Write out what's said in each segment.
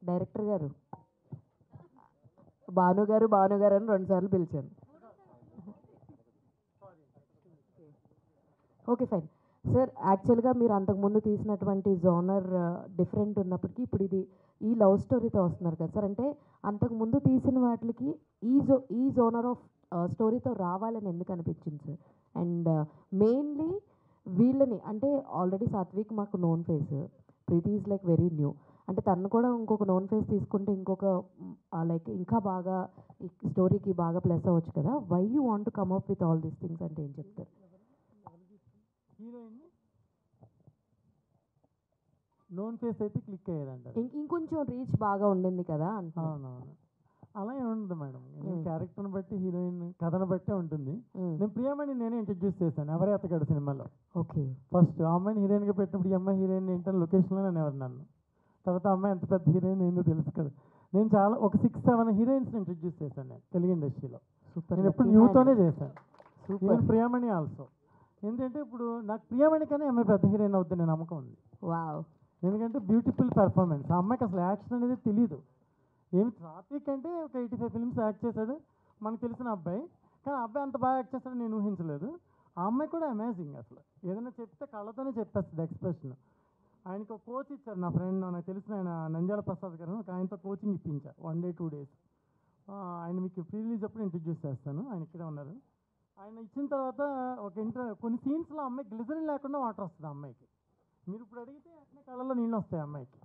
Director గారు భానుగారు భానుగారు అని 2 సార్లు పిలిచాను. Okay fine sir. యాక్చువల్గా మీరు అంతకుముందు తీసినటువంటి జోనర్ డిఫరెంట్ ఉన్నప్పటికీ ఇప్పుడు ఇది ఈ లవ్ స్టోరీతో వస్తున్నారు కదా సార్. అంటే అంతకుముందు తీసిన వాటికి ఈ జోనర్ ఆఫ్ స్టోరీతో రావాలని ఎందుకు అనిపించింది సార్? అండ్ మెయిన్లీ వీళ్ళని అంటే ఆల్రెడీ సాత్విక్ మాకు known face, Preethi is like very new. అంటే తను కూడా ఇంకొక నోన్ ఫేస్ తీసుకుంటే ఇంకొక లైక్ ఇంకా బాగా ఈ స్టోరీకి బాగా ప్లస్ అవ్వచ్చు కదా. Why you want to come up with all these things అంటే ఏం చెప్తారు? హీరోయిన్ నోన్ ఫేస్ అయితే క్లిక్ అయ్యేదంటారు. ఇంకొంచెం రీచ్ బాగా ఉండింది కదా. అవునవును, అలా ఏముండదు మేడం. క్యారెక్టర్ని బట్టి హీరోయిన్ కథను బట్టే ఉంటుంది. నేను ప్రియమణి నేనే ఇంట్రడ్యూస్ చేశాను ఎవరే అతగాడు సినిమాలో. ఓకే. ఫస్ట్ ఆ అమ్మాయిని హీరోయిన్గా పెట్టినప్పుడు ఈ అమ్మాయి హీరోయిన్ ఏంటని లొకేషన్లో నేను ఎవరు నన్ను తర్వాత అమ్మాయి ఎంత పెద్ద హీరోయిన్ ఏందో తెలుసు కదా. నేను చాలా ఒక 6-7 హీరోయిన్స్ని ఇంట్రడ్యూస్ చేశాను నేను తెలుగు ఇండస్ట్రీలో. సూపర్. నేను ఎప్పుడు న్యూతోనే చేశాను. సూపర్. ప్రియమణి ఆల్సో. ఎందుకంటే ఇప్పుడు నాకు ప్రియమణి కానీ అమ్మాయి పెద్ద హీరోయిన్ అవుతుంది నమ్మకం ఉంది. వావ్. ఎందుకంటే బ్యూటిఫుల్ పెర్ఫార్మెన్స్. ఆ అమ్మాయికి అసలు యాక్షన్ అనేది తెలియదు. ఏమి సాత్విక్ అంటే ఒక 85 ఫిల్మ్స్ యాక్ట్ చేశాడు మనకు తెలిసిన అబ్బాయి. కానీ ఆ అబ్బాయి అంత బాగా యాక్ట్ చేస్తాడని నేను ఊహించలేదు. ఆ అమ్మాయి కూడా అమేజింగ్. అసలు ఏదైనా చెప్తే కళ్ళతోనే చెప్పేస్తుంది ఎక్స్ప్రెషన్. ఆయనకు ఒక కోచ్ ఇచ్చారు నా ఫ్రెండ్, నాకు తెలిసిన ఆయన నంద్యాల ప్రసాద్ గారు. ఆయనతో కోచింగ్ ఇప్పించారు 1 day 2 days. ఆయన మీకు ప్రీ రిలీజ్ అప్పుడు ఇంట్రడ్యూస్ చేస్తాను. ఆయన ఇక్కడే ఉన్నారు. ఆయన ఇచ్చిన తర్వాత ఒక కొన్ని సీన్స్లో అమ్మాయి గ్లిజరిన్ లేకుండా వాటర్ వస్తుంది ఆ అమ్మాయికి. మీరు ఇప్పుడు అడిగితే అట్నే కళ్ళలో నీళ్ళు వస్తాయి ఆ అమ్మాయికి.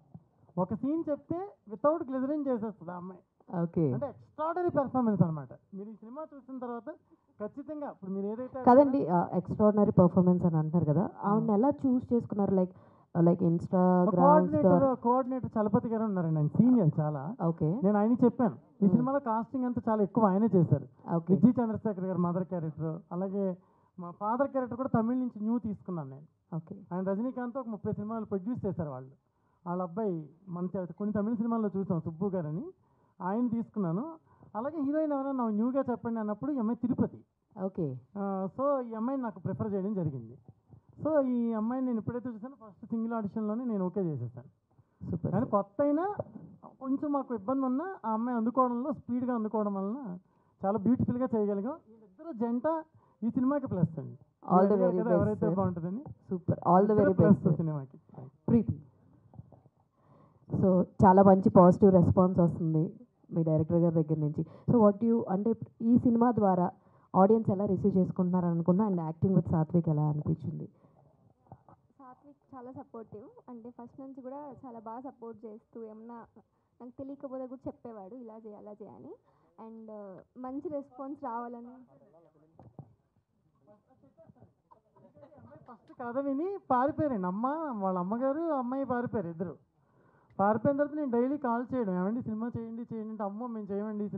ఒక సీన్ చెప్తే వితౌట్ గ్లిజరిన్ చేసేస్తుంది ఆ అమ్మాయి. ఓకే. అంటే ఎక్స్ట్రాడనరీ పెర్ఫార్మెన్స్ అనమాట. మీరు ఈ సినిమా చూసిన తర్వాత ఖచ్చితంగా ఇప్పుడు మీరు ఏదైతే కదండి ఎక్స్ట్రాడినరీ పర్ఫార్మెన్స్ అని అంటారు కదా, ఆవిడని ఎలా చూస్ చేసుకున్నారు? లైక్ ఇన్స్టాగ్రామ్ కోఆర్డినేటర్ చలపతి గారు ఉన్నారండి. ఆయన సీనియర్ చాలా. ఓకే. నేను ఆయనకి చెప్పాను ఈ సినిమాలో కాస్టింగ్ అంతా చాలా ఎక్కువ ఆయనే చేశారు. ఓకే. విజయ్ చంద్రశేఖర్ గారు మదర్ క్యారెక్టర్, అలాగే మా ఫాదర్ క్యారెక్టర్ కూడా తమిళ నుంచి న్యూ తీసుకున్నాను నేను. ఓకే. ఆయన రజనీకాంత్ ఒక 30 సినిమాలు ప్రొడ్యూస్ చేశారు వాళ్ళ అబ్బాయి. మన కొన్ని తమిళ సినిమాల్లో చూసాం సుబ్బు గారని, ఆయన తీసుకున్నాను. అలాగే హీరోయిన్ ఎవరైనా న్యూగా చెప్పండి అన్నప్పుడు ఈ అమ్మాయి తిరుపతి. ఓకే. సో ఈ అమ్మాయిని నాకు ప్రిఫర్ చేయడం జరిగింది. సో ఈ అమ్మాయిని నేను ఎప్పుడైతే చూసానో ఫస్ట్ సింగిల్ ఆడిషన్లోనే నేను ఓకే చేసేసాను. సూపర్. కానీ కొత్త అయినా కొంచెం మాకు ఇబ్బంది ఉన్నా ఆ అమ్మాయి అందుకోవడంలో స్పీడ్గా అందుకోవడం వలన చాలా బ్యూటిఫుల్గా చేయగలిగాం. వీళ్ళిద్దరు జంట ఈ సినిమాకి ప్లస్ అండి. All the very best. ఎవరైతే బాగుంటుందని. Super. All the very best సినిమాకి. ప్రీతి. సో చాలా మంచి పాజిటివ్ రెస్పాన్స్ వస్తుంది మీ డైరెక్టర్ గారి దగ్గర నుంచి. సో అంటే ఈ సినిమా ద్వారా ఆడియన్స్ ఎలా రిసీవ్ చేసుకుంటున్నారు అనుకున్నా, అండ్ యాక్టింగ్ విత్ సాత్విక్ ఎలా అనిపించింది? సాత్విక్ చాలా సపోర్టివ్. అంటే ఫస్ట్ నుంచి కూడా చాలా బాగా సపోర్ట్ చేస్తూ ఏమన్నా నాకు తెలియకపోతే కూడా చెప్పేవాడు ఇలా చేయి అలా చేయని. అండ్ మంచి రెస్పాన్స్ రావాలని ఫస్ట్ కథ విని పారిపోయారండి. వాళ్ళ అమ్మగారు అమ్మాయి పారిపోయారు ఇద్దరు. పారిపోయిన తర్వాత నేను డైలీ కాల్ చేయడం, ఏమండి సినిమా చేయండి అంటే అమ్మో మేము చేయమండి ఈ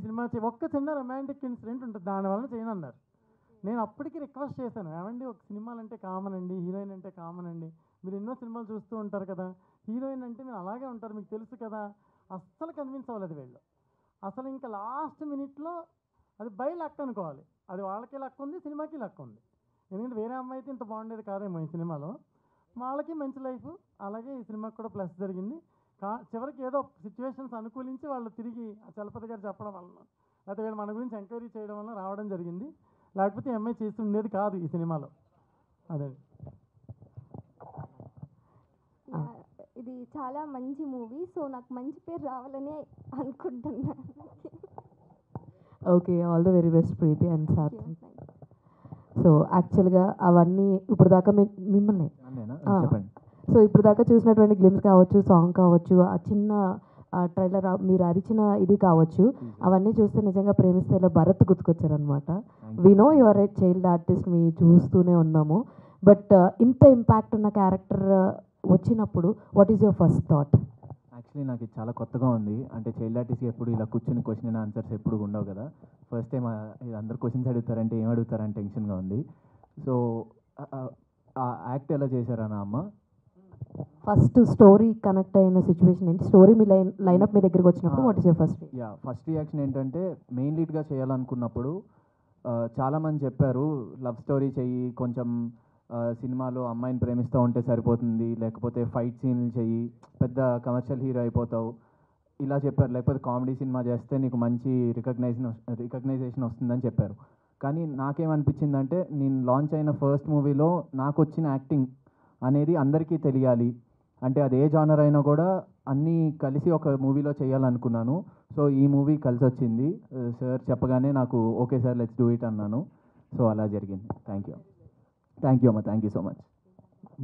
సినిమా ఒక్క చిన్న రొమాంటిక్ ఇన్సిడెంట్ ఉంటుంది దానివల్ల చేయను అన్నారు. నేను అప్పటికి రిక్వెస్ట్ చేశాను, ఏమండి ఒక సినిమాలు అంటే కామన్ అండి, హీరోయిన్ అంటే కామన్ అండి, మీరు ఎన్నో సినిమాలు చూస్తూ ఉంటారు కదా, హీరోయిన్ అంటే మీరు అలాగే ఉంటారు మీకు తెలుసు కదా. అస్సలు కన్విన్స్ అవ్వలేదు వీళ్ళు. అసలు ఇంకా లాస్ట్ మినిట్లో అది బై లక్ అనుకోవాలి. అది వాళ్ళకి లక్ ఉంది, సినిమాకి లక్ ఉంది. ఎందుకంటే వేరే అమ్మాయి అయితే ఇంత బాగుండేది కాదేమో ఈ సినిమాలో. వాళ్ళకి మంచి లైఫ్, అలాగే ఈ సినిమాకి కూడా ప్లస్ జరిగింది. చివరికి ఏదో సిచ్యువేషన్స్ అనుకూలించి వాళ్ళు తిరిగి చలపతి గారు చెప్పడం వలన, లేకపోతే వీళ్ళు మన గురించి ఎంక్వైరీ చేయడం వల్ల రావడం జరిగింది. లేకపోతే ఎంఐ చేసి ఉండేది కాదు ఈ సినిమాలో. అదే ఇది చాలా మంచి మూవీ. సో నాకు మంచి పేరు రావాలని అనుకుంటున్నాను. Okay. All the very best Preethi and Sathvik. So యాక్చువల్గా అవన్నీ ఇప్పుడు దాకా మిమ్మల్ని సో ఇప్పుడు దాకా చూసినటువంటి గ్లిమ్స్ కావచ్చు, సాంగ్ కావచ్చు, ఆ చిన్న ట్రైలర్ మీరు అరిచిన ఇది కావచ్చు, అవన్నీ చూస్తే నిజంగా ప్రేమిస్తేలో భరత్ గుర్తుకొచ్చారనమాట. We know your a child artist, మీ చూస్తూనే ఉన్నాము. బట్ ఇంత ఇంపాక్ట్ ఉన్న క్యారెక్టర్ వచ్చినప్పుడు what is your first thought? Actually నాకు ఇది చాలా కొత్తగా ఉంది. అంటే చైల్డ్ ఆర్టిస్ట్కి ఎప్పుడు ఇలా కూర్చొని క్వశ్చన్ అండ్ ఆన్సర్స్ ఎప్పుడు ఉండవు కదా. ఫస్ట్ టైం అందరు క్వశ్చన్స్ అడుగుతారంటే ఏం అడుగుతారని టెన్షన్గా ఉంది. సో ఆ యాక్ట్ ఎలా చేశారన్న అమ్మ? ఫస్ట్ స్టోరీ కనెక్ట్ అయిన సిచ్యువేషన్ ఏంటి? స్టోరీ మీ లైనప్ మీ దగ్గరికి వచ్చినప్పుడు what is your first reaction ఏంటంటే మెయిన్ లీడ్గా చేయాలనుకున్నప్పుడు చాలామంది చెప్పారు లవ్ స్టోరీ చెయ్యి, కొంచెం సినిమాలో అమ్మాయిని ప్రేమిస్తూ ఉంటే సరిపోతుంది, లేకపోతే ఫైట్ సీన్లు చెయ్యి, పెద్ద కమర్షియల్ హీరో అయిపోతావు ఇలా చెప్పారు. లేకపోతే కామెడీ సినిమా చేస్తే నీకు మంచి రికగ్నైజేషన్ వస్తుందని చెప్పారు. కానీ నాకేమనిపించిందంటే నేను లాంచ్ అయిన ఫస్ట్ మూవీలో నాకు వచ్చిన యాక్టింగ్ అనేది అందరికీ తెలియాలి, అంటే అది ఏ జానర్ అయినా కూడా అన్నీ కలిసి ఒక మూవీలో చేయాలనుకున్నాను. సో ఈ మూవీ కలిసి వచ్చింది. సార్ చెప్పగానే నాకు okay sir let's do it అన్నాను. సో అలా జరిగింది. థ్యాంక్ యూ అమ్మ, థ్యాంక్ యూ సో మచ్.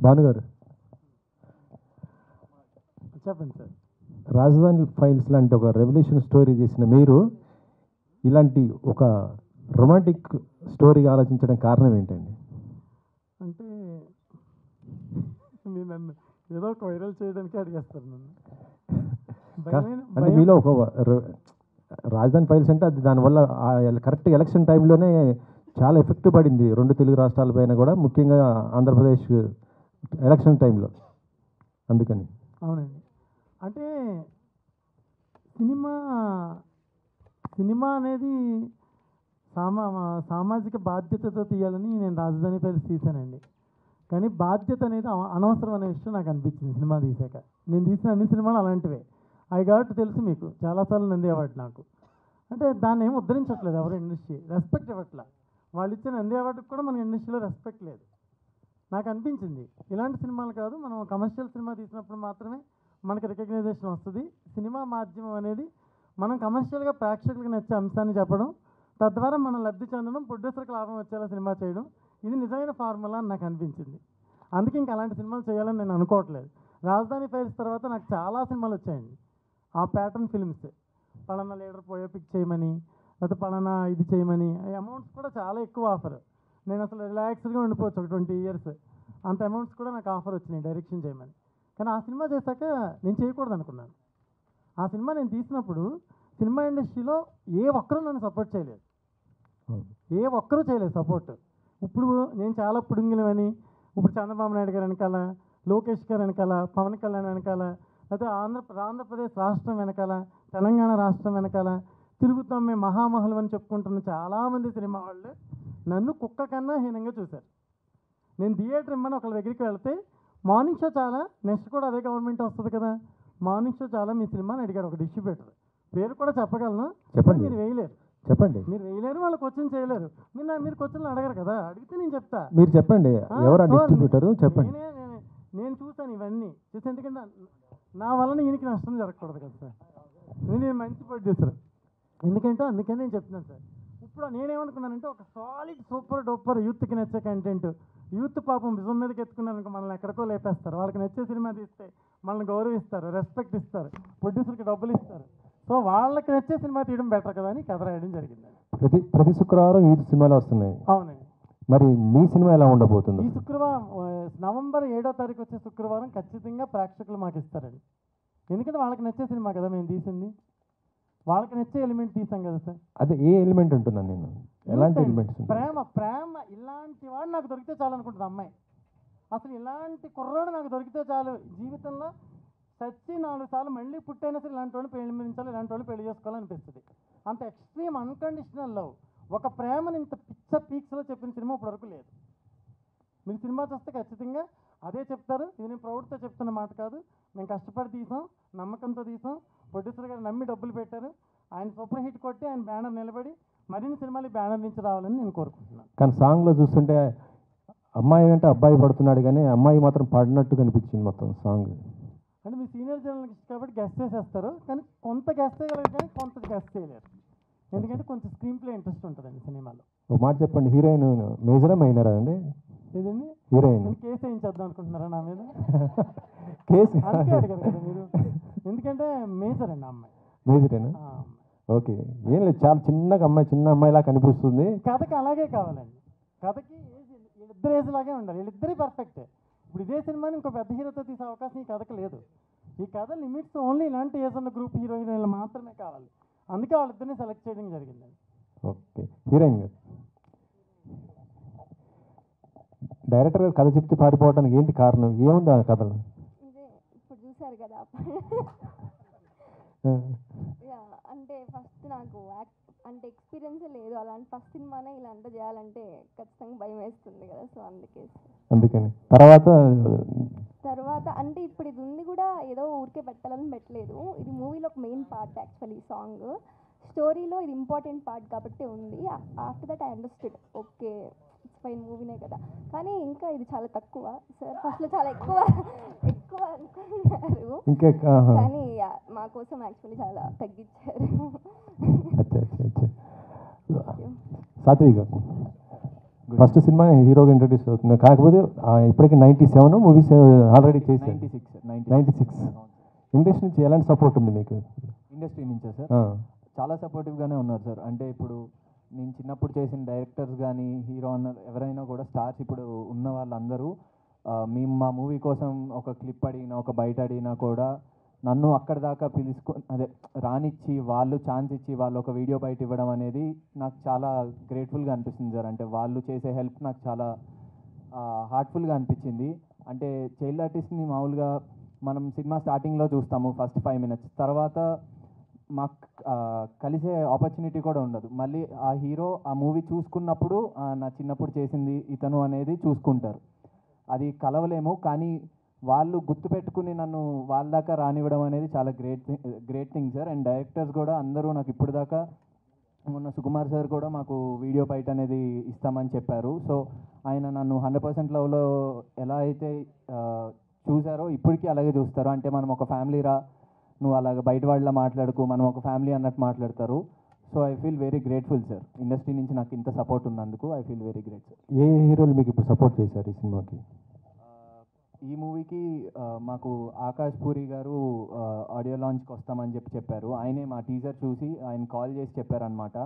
భానుగారు, చెప్పండి సార్. రాజధాని ఫైల్స్ లాంటి ఒక రెవల్యూషన్ స్టోరీ చేసిన మీరు ఇలాంటి ఒక రొమాంటిక్ స్టోరీ ఆలోచించడం కారణం ఏంటండి? అంటే మీరు నన్ను ఏదో ఒక వైరల్ చేయడానికి అడిగేస్తారు నన్ను. అంటే మీలో ఒక రాజధాని ఫైల్స్ అంటే అది దానివల్ల కరెక్ట్ ఎలక్షన్ టైంలోనే చాలా ఎఫెక్ట్ పడింది 2 తెలుగు రాష్ట్రాల పైన కూడా, ముఖ్యంగా ఆంధ్రప్రదేశ్ ఎలక్షన్ టైంలో, అందుకని. అవునండి. అంటే సినిమా అనేది సామాజిక బాధ్యతతో తీయాలని నేను రాజధాని ఫైల్స్ తీశానండి. కానీ బాధ్యత అనేది అనవసరం అనే విషయం నాకు అనిపించింది సినిమా తీసాక. నేను తీసిన అన్ని సినిమాలు అలాంటివే. అవి కాబట్టి తెలుసు మీకు, చాలాసార్లు నంది అవార్డు నాకు. అంటే దాన్ని ఏం ఉద్ధరించట్లేదు ఎవరు, ఇండస్ట్రీ రెస్పెక్ట్ ఇవ్వట్లే. వాళ్ళు ఇచ్చిన నంది అవార్డుకి కూడా మన ఇండస్ట్రీలో రెస్పెక్ట్ లేదు. నాకు అనిపించింది ఇలాంటి సినిమాలు కాదు, మనం కమర్షియల్ సినిమా తీసినప్పుడు మాత్రమే మనకి రికగ్నైజేషన్ వస్తుంది. సినిమా మాధ్యమం అనేది మనం కమర్షియల్గా ప్రేక్షకులకు నచ్చే అంశాన్ని చెప్పడం, తద్వారా మనం లబ్ధి చెందడం, ప్రొడ్యూసర్కి లాభం వచ్చేలా సినిమా చేయడం, ఇది నిజమైన ఫార్ములా అని నాకు అనిపించింది. అందుకే ఇంకా అలాంటి సినిమాలు చేయాలని నేను అనుకోవట్లేదు. రాజధాని ఫైల్స్ తర్వాత నాకు చాలా సినిమాలు వచ్చాయండి ఆ ప్యాటర్న్ ఫిల్మ్స్. పలానా లీడర్ బయోపిక్ చేయమని, లేకపోతే పలానా ఇది చేయమని, అమౌంట్స్ కూడా చాలా ఎక్కువ ఆఫర్. నేను అసలు రిలాక్స్డ్గా ఉండిపోవచ్చు ఒక 20 years. అంత అమౌంట్స్ కూడా నాకు ఆఫర్ వచ్చినాయి డైరెక్షన్ చేయమని. కానీ ఆ సినిమా చేశాక నేను చేయకూడదు అనుకున్నాను. ఆ సినిమా నేను తీసినప్పుడు సినిమా ఇండస్ట్రీలో ఏ ఒక్కరూ నన్ను సపోర్ట్ చేయలేదు, ఏ ఒక్కరూ చేయలేదు సపోర్ట్. ఇప్పుడు నేను చాలా పుడింగిలమని, ఇప్పుడు చంద్రబాబు నాయుడు గారు వెనకాల, లోకేష్ గారు వెనకాల, పవన్ కళ్యాణ్ వెనకాల, లేకపోతే ఆంధ్రప్రదేశ్ రాష్ట్రం వెనకాల, తెలంగాణ రాష్ట్రం వెనకాల తిరుగుతాం మేము మహామహులు అని చెప్పుకుంటున్న చాలామంది సినిమా వాళ్ళు నన్ను కుక్క కన్నా హీనంగా చూశారు. నేను థియేటర్ ఇమ్మని ఒకళ్ళ దగ్గరికి వెళ్తే మార్నింగ్ షో చాలా, నెక్స్ట్ కూడా అదే గవర్నమెంట్ వస్తుంది కదా, మార్నింగ్ షో చాలా మీ సినిమా అని అడిగాడు ఒక డిస్ట్రిబ్యూటర్. పేరు కూడా చెప్పగలను, చెప్పండి. మీరు వేయలేరు, చెప్పండి. మీరు వేయలేరు, వాళ్ళు క్వశ్చన్ చేయలేరు. మీరు క్వశ్చన్లు అడగరు కదా, అడిగితే నేను చెప్తా. మీరు చెప్పండి, ఎవరు డిస్ట్రిబ్యూటరు చెప్పండి. నేను చూసాను ఇవన్నీ చూసి, ఎందుకంటే నా వలన ఈయనకి నష్టం జరగకూడదు కదా సార్. నేను మంచి ప్రొడ్యూసర్, ఎందుకంటే అందుకని నేను చెప్తున్నాను సార్. ఇప్పుడు నేనేమనుకున్నానంటే ఒక సాలిడ్ సూపర్ డూపర్ యూత్కి నచ్చే కంటెంట్, యూత్ పాపం విజం మీదకి ఎత్తుకున్నారనుకో మనల్ని ఎక్కడికో లేపేస్తారు. వాళ్ళకి నచ్చే సినిమా తీస్తే మనల్ని గౌరవిస్తారు, రెస్పెక్ట్ ఇస్తారు, ప్రొడ్యూసర్కి డబ్బులు ఇస్తారు. సో వాళ్ళకి నచ్చే సినిమా తీయడం బెటర్ కదా అని కథ రాయడం జరిగింది. ప్రతి శుక్రవారం ఈ సినిమాలు వస్తున్నాయి. అవునండి. మరి మీ సినిమా ఎలా ఉండబోతుంది? ఈ శుక్రవారం నవంబర్ 7వ తారీఖు వచ్చే శుక్రవారం ఖచ్చితంగా ప్రేక్షకులు మాకు ఇస్తారండి. ఎందుకంటే వాళ్ళకి నచ్చే సినిమా కదా మేము తీసింది, వాళ్ళకి నచ్చే ఎలిమెంట్ తీసాం కదా సార్. అదే ఏ ఎలిమెంట్ ఉంటున్నాను నేను, ఎలాంటి ఎలిమెంట్స్? ప్రేమ ఇలాంటి వాడు నాకు దొరికితే చాలు అనుకుంటుంది అమ్మాయి. అసలు ఇలాంటి కుర్రాడు నాకు దొరికితే చాలు, జీవితంలో చచ్చి 4 సార్లు మళ్ళీ పుట్టైనా సరే ఇలాంటి వాళ్ళు ప్రేమించాలి, ఇలాంటి వాళ్ళు పెళ్లి చేసుకోవాలనిపిస్తుంది. అంత ఎక్స్ట్రీమ్ అన్కండిషనల్ లవ్, ఒక ప్రేమని ఇంత పిచ్చ పీక్స్లో చెప్పిన సినిమా ఇప్పటివరకు లేదు. మీరు సినిమా చూస్తే ఖచ్చితంగా అదే చెప్తారు. ఇది నేను ప్రౌడ్తో చెప్తున్న మాట కాదు, మేము కష్టపడి తీసాం, నమ్మకంతో తీసాం, ప్రొడ్యూసర్ గారు నమ్మి డబ్బులు పెట్టారు, ఆయన సూపర్ హిట్ కొట్టి ఆయన బ్యానర్ నిలబడి మరిన్ని సినిమాలు బ్యానర్ నుంచి రావాలని నేను కోరుకుంటున్నాను. కానీ సాంగ్లో చూస్తుంటే అమ్మాయి అంటే అబ్బాయి పడుతున్నాడు, కానీ అమ్మాయి మాత్రం పడినట్టు కనిపించింది మొత్తం సాంగ్. అంటే మీ సీనియర్ జర్నలిస్ట్ కాబట్టి గెస్ట్ చేసేస్తారు, కానీ కొంత గెస్ట్ చేయగలరు కానీ కొంత గెస్ట్ చేయలేరు. ఎందుకంటే కొంచెం స్క్రీన్ ప్లే ఇంట్రెస్ట్ ఉంటుందండి సినిమాలో. ఒక మాట చెప్పండి, హీరోయిన్ మేజరా మైనరా అండి? ఏదండి హీరోయిన్ కేసు వేయించేద్దాం అనుకుంటున్నారా నా మీద? కేసు అందుకే అడిగారు కదా మీరు, ఎందుకంటే మేజర్ అండి అమ్మాయి. మేజరేనా? ఓకే, ఏం లేదు, చాలా చిన్నగా అమ్మాయి, చిన్న అమ్మాయిలా కనిపిస్తుంది. కథకి అలాగే కావాలండి, కథకి వీళ్ళిద్దరు ఏజ్ లాగే ఉండాలి, వీళ్ళిద్దరే పర్ఫెక్ట్. ఇప్పుడు ఇదే సినిమాని ఇంకో పెద్ద హీరోతో తీసే అవకాశం ఈ కథకి లేదు. ఈ కథ లిమిట్స్ ఓన్లీ ఇలాంటి ఏజ్ ఉన్న గ్రూప్ హీరో హీరోయిన్లు మాత్రమే కావాలి. అందుకే వాళ్ళిద్దరిని సెలెక్ట్ చేయడం జరిగిందండి. ఓకే, హీరోయిన్ గారు, డైరెక్టర్ గారు కథ చెప్తే పారిపోవడానికి ఏంటి కారణం, ఏముంది ఆ కథలో? ఇదే ఇప్పుడు చూసారు కదా, అంటే ఫస్ట్ నాకు అంటే ఎక్స్పీరియన్సే లేదు అలాంటి. ఫస్ట్ సినిమానే ఇలా అంతా చేయాలంటే ఖచ్చితంగా భయం వేస్తుంది కదా, సో అందుకే. అందుకని తర్వాత అంటే ఇప్పుడు ఇది ఉంది కూడా ఏదో ఊరికే పెట్టాలని పెట్టలేదు. ఇది మూవీలో ఒక మెయిన్ పార్ట్ యాక్చువల్లీ సాంగ్. స్టోరీలో ఇది ఇంపార్టెంట్ పార్ట్ కాబట్టి ఉంది. After that I understood okay it's fine మూవీనే కదా. కానీ ఇంకా ఇది చాలా తక్కువ సార్. ఫస్ట్లో చాలా ఎక్కువ అనుకున్నారు, కానీ మా కోసం యాక్చువల్లీ చాలా తగ్గించారు. సాత్విక్ ఫస్ట్ సినిమా హీరోగా ఇంట్రడ్యూస్ అవుతుంది, కాకపోతే ఇప్పటికి 97 మూవీస్ ఆల్రెడీ చేశారు. 96 ఇండస్ట్రీ నుంచి ఎలాంటి సపోర్ట్ ఉంది మీకు? ఇండస్ట్రీ నుంచా సార్? చాలా సపోర్టివ్గానే ఉన్నారు సార్. అంటే ఇప్పుడు నేను చిన్నప్పుడు చేసిన డైరెక్టర్స్ కానీ హీరో అన్న ఎవరైనా కూడా స్టార్స్ ఇప్పుడు ఉన్న వాళ్ళందరూ మేము మా మూవీ కోసం ఒక క్లిప్ అడిగినా ఒక బయట అడిగినా కూడా నన్ను అక్కడి దాకా రానిచ్చి వాళ్ళు ఛాన్స్ ఇచ్చి వాళ్ళు ఒక వీడియో బయట ఇవ్వడం అనేది నాకు చాలా గ్రేట్ఫుల్గా అనిపిస్తుంది సార్. అంటే వాళ్ళు చేసే హెల్ప్ నాకు చాలా హార్ట్ఫుల్గా అనిపించింది. అంటే చైల్డ్ ఆర్టిస్ట్ని మామూలుగా మనం సినిమా స్టార్టింగ్లో చూస్తాము ఫస్ట్ 5 minutes, తర్వాత మాకు కలిసే ఆపర్చునిటీ కూడా ఉండదు. మళ్ళీ ఆ హీరో ఆ మూవీ చూసుకున్నప్పుడు నా చిన్నప్పుడు చేసింది ఇతను అనేది చూసుకుంటారు. అది కలవలేము, కానీ వాళ్ళు గుర్తుపెట్టుకుని నన్ను వాళ్ళ దాకా రానివ్వడం అనేది చాలా great thing sir. And directors కూడా అందరూ నాకు ఇప్పుడు దాకా, మొన్న సుకుమార్ సార్ కూడా మాకు వీడియో బయట అనేది ఇస్తామని చెప్పారు. సో ఆయన నన్ను 100% లవ్లో ఎలా అయితే చూసారో ఇప్పటికీ అలాగే చూస్తారు. అంటే మనం ఒక ఫ్యామిలీ రా, నువ్వు అలాగ బయట వాళ్ళ మాట్లాడుకు, మనం ఒక ఫ్యామిలీ అన్నట్టు మాట్లాడతారు. So I feel very grateful sir. Industry నుంచి నాకు ఇంత సపోర్ట్ ఉన్నందుకు I feel very great sir. ఏ హీరోలు మీకు ఇప్పుడు సపోర్ట్ చేశారు ఈ సినిమాకి? ఈ మూవీకి మాకు ఆకాష్ పూరి గారు ఆడియో లాంచ్కి వస్తామని చెప్పారు. ఆయనే మా టీజర్ చూసి ఆయన కాల్ చేసి చెప్పారనమాట,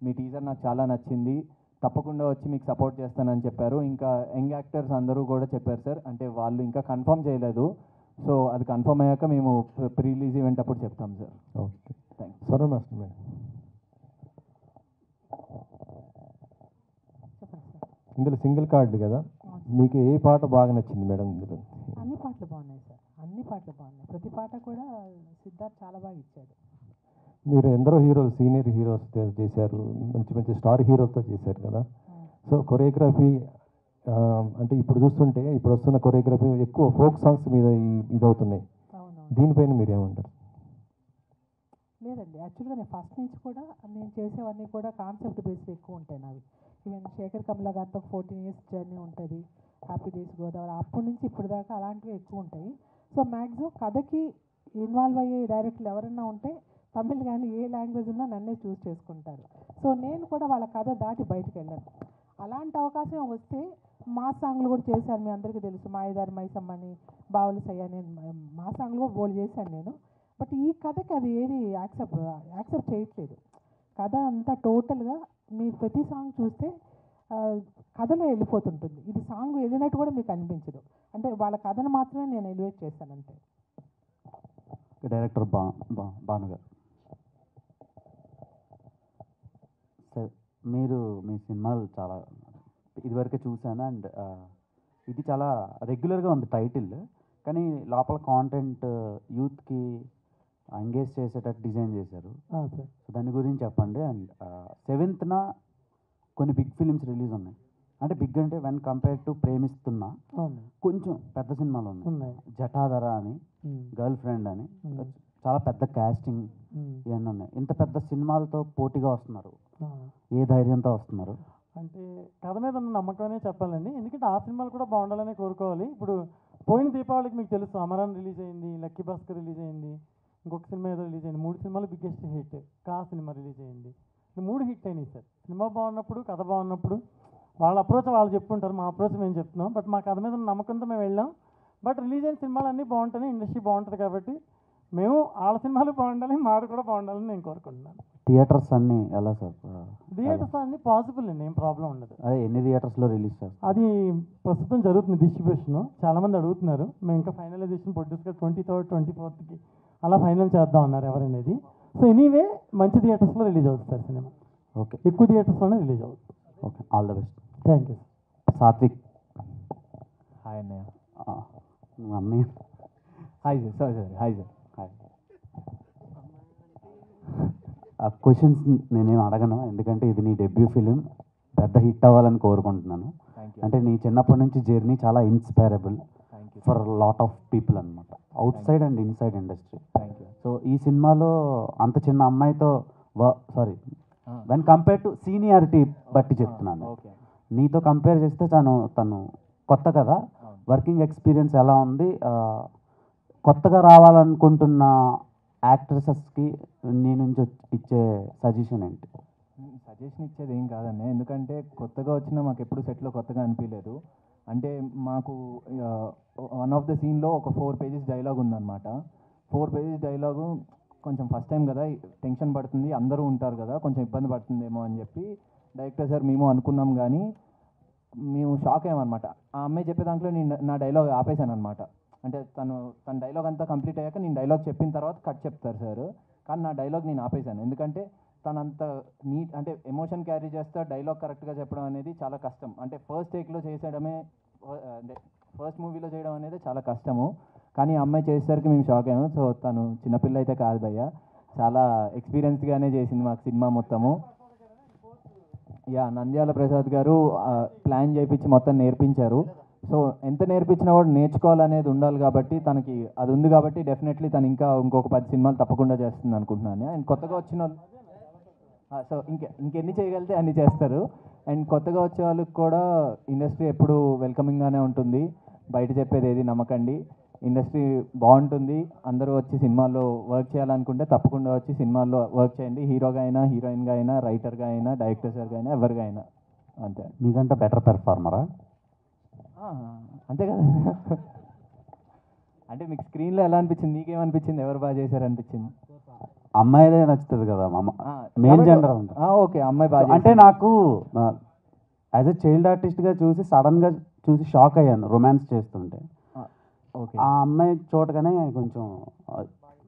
మీ టీజర్ నాకు చాలా నచ్చింది, తప్పకుండా వచ్చి మీకు సపోర్ట్ చేస్తానని చెప్పారు. ఇంకా యంగ్ యాక్టర్స్ అందరూ కూడా చెప్పారు సార్. అంటే వాళ్ళు ఇంకా కన్ఫర్మ్ చేయలేదు, సో అది కన్ఫర్మ్ అయ్యాక మేము ప్రీ రిలీజ్ ఈవెంట్ అప్పుడు చెప్తాం సార్. Okay, thanks. స్వరం మాస్టర్ మేడం, ఇందులో సింగిల్ కార్డు కదా, మీకు ఏ పాట బాగా నచ్చింది మేడం ఇందులో? అన్ని పాటలు బాగున్నాయి సార్, అన్ని పాటలు బాగున్నాయి. ప్రతి పాట కూడా సిద్ధార్థ్ చాలా బాగా ఇచ్చాడు. మీరు ఎందరో హీరోలు, సీనియర్ హీరోస్ చేశారు, మంచి మంచి స్టార్ హీరోలతో చేశారు కదా. సో కొరియోగ్రఫీ అంటే ఇప్పుడు చూస్తుంటే ఇప్పుడు వస్తున్న కొరియోగ్రఫీ ఎక్కువ ఫోక్ సాంగ్స్ మీద ఇదవుతున్నాయి. దీనిపైన మీరు ఏమంటారు? లేదండి, యాక్చువల్గా నేను ఫస్ట్ నుంచి కూడా నేను చేసేవన్నీ కూడా కాన్సెప్ట్ బేస్డ్ ఎక్కువ ఉంటాయి నావి. ఈవెన్ శేఖర్ కమలా గారితో 14 years జర్నీ ఉంటుంది, హ్యాపీ డేస్ గోదావరి, అప్పటి నుంచి ఇప్పుడు దాకా అలాంటివి ఎక్కువ ఉంటాయి. సో మ్యాక్సిమం కథకి ఇన్వాల్వ్ అయ్యే డైరెక్టర్లు ఎవరైనా ఉంటే తమిళ్ కానీ ఏ లాంగ్వేజ్ ఉన్నా నన్నే చూస్ చేసుకుంటారు. సో నేను కూడా వాళ్ళ కథ దాటి బయటకు వెళ్ళాను. అలాంటి అవకాశం వస్తే మా సాంగ్లు కూడా చేశాను, మీ అందరికీ తెలుసు, మాయదారి మైసమ్మని, బావులు సయ్యని మా సాంగ్లు కూడా బోల్డ్ చేశాను నేను. బట్ ఈ కథకి అది ఏది యాక్సెప్ట్ చేయట్లేదు. కథ అంతా టోటల్గా మీరు ప్రతి సాంగ్ చూస్తే కథలో వెళ్ళిపోతుంటుంది. ఇది సాంగ్ వెళ్ళినట్టు కూడా మీకు అనిపించదు. అంటే వాళ్ళ కథను మాత్రమే నేను ఎలివేట్ చేశాను అంతే. డైరెక్టర్ భాను గారు సార్, మీరు మీ సినిమాలు చాలా ఇదివరకే చూశాను. అండ్ ఇది చాలా రెగ్యులర్గా ఉంది టైటిల్, కానీ లోపల కాంటెంట్ యూత్కి ఎంగేజ్ చేసేటట్టు డిజైన్ చేశారు. సో దాని గురించి చెప్పండి. అండ్ 7th కొన్ని బిగ్ ఫిలిమ్స్ రిలీజ్ ఉన్నాయి. అంటే బిగ్ అంటే వెన్ కంపేర్ టు ప్రేమిస్తున్నా కొంచెం పెద్ద సినిమాలు ఉన్నాయి. జటాధర అని, గర్ల్ ఫ్రెండ్ అని, చాలా పెద్ద కాస్టింగ్ ఇవన్నీ ఉన్నాయి. ఇంత పెద్ద సినిమాలతో పోటీగా వస్తున్నారు, ఏ ధైర్యంతో వస్తున్నారు? అంటే కథ మీద ఉన్న నమ్మకమనే చెప్పాలండి. ఎందుకంటే ఆ సినిమాలు కూడా బాగుండాలని కోరుకోవాలి. ఇప్పుడు పోయిన దీపావళికి మీకు తెలుసు అమరాన్ రిలీజ్ అయింది, లక్కీ భాస్కర్ రిలీజ్ అయింది, ఇంకొక సినిమా ఏదో రిలీజ్ అయింది. 3 సినిమాలు బిగ్గెస్ట్ హిట్. కా సినిమా రిలీజ్ అయింది. 3 హిట్ అయినాయి సార్. సినిమా బాగున్నప్పుడు, కథ బాగున్నప్పుడు వాళ్ళ అప్రోచ్ వాళ్ళు చెప్పుకుంటారు, మా అప్రోచ్ మేము చెప్తున్నాం. బట్ మా కథ మీద ఉన్న నమ్మకంతో మేము వెళ్ళాం. బట్ రిలీజ్ అయిన సినిమాలు అన్నీ బాగుంటాయి, ఇండస్ట్రీ బాగుంటుంది కాబట్టి మేము వాళ్ళ సినిమాలు బాగుండాలి, మాది కూడా బాగుండాలని నేను కోరుకుంటున్నాను. థియేటర్స్ అన్నీ ఎలా సార్? థియేటర్స్ అన్నీ పాసిబుల్ అండి, ఏం ప్రాబ్లం ఉండదు. అదే ఎన్ని థియేటర్స్లో రిలీజ్ చేస్తారు? అది ప్రస్తుతం జరుగుతుంది డిస్ట్రిబ్యూషన్. చాలామంది అడుగుతున్నారు. మేము ఇంకా ఫైనలైజేషన్ ప్రొడ్యూస్గా 23rd 24th అలా ఫైనల్ చేద్దాం అన్నారు ఎవరనేది. సో ఎనీవే మంచి థియేటర్స్లో రిలీజ్ అవుతుంది సార్ సినిమా. ఓకే, ఎక్కువ థియేటర్స్లోనే రిలీజ్ అవుతుంది. Okay, all the best. Thank you. Sathvik. Hi అన్నయ్య. అన్నయ్య hi sir. Hi sir. Hi. ఆ క్వశ్చన్స్ నేనేం అడగను, ఎందుకంటే ఇది నీ డెబ్యూ ఫిలిం, పెద్ద హిట్ అవ్వాలని కోరుకుంటున్నాను. అంటే నీ చిన్నప్పటి నుంచి జర్నీ చాలా inspirable for lot of people అనమాట, outside and inside industry. So ఈ సినిమాలో అంత చిన్న అమ్మాయితో sorry when compare to seniority బట్టి చెప్తున్నాను, నీతో కంపేర్ చేస్తే తను కొత్త కదా, వర్కింగ్ ఎక్స్పీరియన్స్ ఎలా ఉంది, కొత్తగా రావాలనుకుంటున్న యాక్ట్రెసెస్కి నీ నుంచి ఇచ్చే సజెషన్ ఏంటి? సజెషన్ ఇచ్చేది ఏం కాదండి, ఎందుకంటే కొత్తగా వచ్చినా మాకు ఎప్పుడు సెట్లో కొత్తగా అనిపించలేదు. అంటే మాకు వన్ ఆఫ్ ద సీన్లో ఒక 4 pages డైలాగ్ ఉందన్నమాట. 4 pages డైలాగు కొంచెం ఫస్ట్ టైం కదా, టెన్షన్ పడుతుంది, అందరూ ఉంటారు కదా, కొంచెం ఇబ్బంది పడుతుందేమో అని చెప్పి డైరెక్టర్ సార్ మేము అనుకున్నాం. కానీ మేము షాక్ అయ్యామన్నమాట. ఆ అమ్మాయి చెప్పే దాంట్లో నేను నా డైలాగ్ ఆపేశాను అనమాట. అంటే తన డైలాగ్ అంతా కంప్లీట్ అయ్యాక నేను డైలాగ్ చెప్పిన తర్వాత కట్ చెప్తారు సార్, కానీ నా డైలాగ్ నేను ఆపేశాను. ఎందుకంటే తనంత నీట్ అంటే ఎమోషన్ క్యారీ చేస్తా డైలాగ్ కరెక్ట్గా చెప్పడం అనేది చాలా కష్టం. అంటే ఫస్ట్ టేక్లో చేసేయడమే, అంటే ఫస్ట్ మూవీలో చేయడం అనేది చాలా కష్టము. కానీ ఆ అమ్మాయి చేసేసరికి మేము షాక్ అయ్యాము. సో తను చిన్నపిల్ల అయితే కాదు భయ్య, చాలా ఎక్స్పీరియన్స్గానే చేసింది మాకు సినిమా మొత్తము. నంద్యాల ప్రసాద్ గారు ప్లాన్ చేయించి మొత్తం నేర్పించారు. సో ఎంత నేర్పించినా కూడా నేర్చుకోవాలనేది ఉండాలి కాబట్టి తనకి అది ఉంది కాబట్టి డెఫినెట్లీ తను ఇంకొక 10 సినిమాలు తప్పకుండా చేస్తుంది అనుకుంటున్నాను. అండ్ కొత్తగా వచ్చిన వాళ్ళు సో ఇంకెన్ని చేయగలిగితే అన్ని చేస్తారు. అండ్ కొత్తగా వచ్చే వాళ్ళకి కూడా ఇండస్ట్రీ ఎప్పుడు వెల్కమింగ్గానే ఉంటుంది, బయట చెప్పేది ఏది నమ్మకండి. ఇండస్ట్రీ బాగుంటుంది, అందరూ వచ్చి సినిమాల్లో వర్క్ చేయాలనుకుంటే తప్పకుండా వచ్చి సినిమాల్లో వర్క్ చేయండి. హీరోగా అయినా, హీరోయిన్గా అయినా, రైటర్గా అయినా, డైరెక్టర్ సార్గా అయినా, ఎవరిగా అయినా అంతే. మీకంటే బెటర్ పెర్ఫార్మరా? అంతే కదా. అంటే మీకు స్క్రీన్లో ఎలా అనిపించింది, నీకేమనిపించింది, ఎవరు బాగా చేశారనిపించింది? అమ్మాయిదే నచ్చుతుంది కదా, మేల్ జెండర్ ఉంది. ఓకే, అమ్మాయి బాగా. అంటే నాకు యాజ్ ఎ చైల్డ్ ఆర్టిస్ట్గా చూసి సడన్గా చూసి షాక్ అయ్యాను రొమాన్స్ చేస్తుంటే. ఆ అమ్మాయి చూడగానే కొంచెం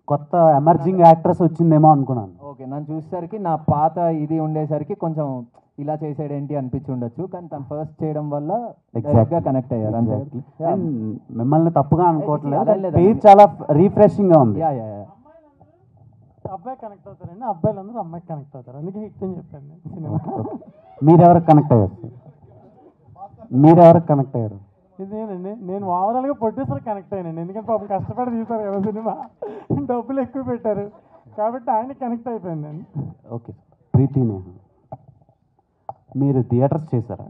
కొత్త ఎమర్జింగ్ యాక్ట్రెస్ వచ్చిందేమో అనుకున్నాను. ఓకే, నన్ను చూసేసరికి నా పాత ఇది ఉండేసరికి కొంచెం ఇలా చేసాడేంటి అనిపించి ఉండొచ్చు, కానీ తను ఫస్ట్ చేయడం వల్ల ఎగ్జాక్ట్గా కనెక్ట్ అయ్యారు. మిమ్మల్ని తప్పుగా అనుకోవట్లేదు, పేరు చాలా రీఫ్రెషింగ్గా ఉంది. అబ్బాయి కనెక్ట్ అవుతారండి, అబ్బాయిలందరూ అమ్మాయికి కనెక్ట్ అవుతారు, అందుకే హిట్ అని చెప్పాను సినిమా. మీరెవరికి కనెక్ట్ అయ్యారు? మీరెవరికి కనెక్ట్ అయ్యారు? ఇదేనండి, నేను ఓవరాల్గా ప్రొడ్యూసర్ కనెక్ట్ అయ్యానండి, ఎందుకంటే పాపం కష్టపడి తీశారు కదా సినిమా, డబ్బులు ఎక్కువ పెట్టారు కాబట్టి ఆయన కనెక్ట్ అయిపోయిందండి. ఓకే, ప్రీతి నేహ మీరు థియేటర్స్ చేశారా?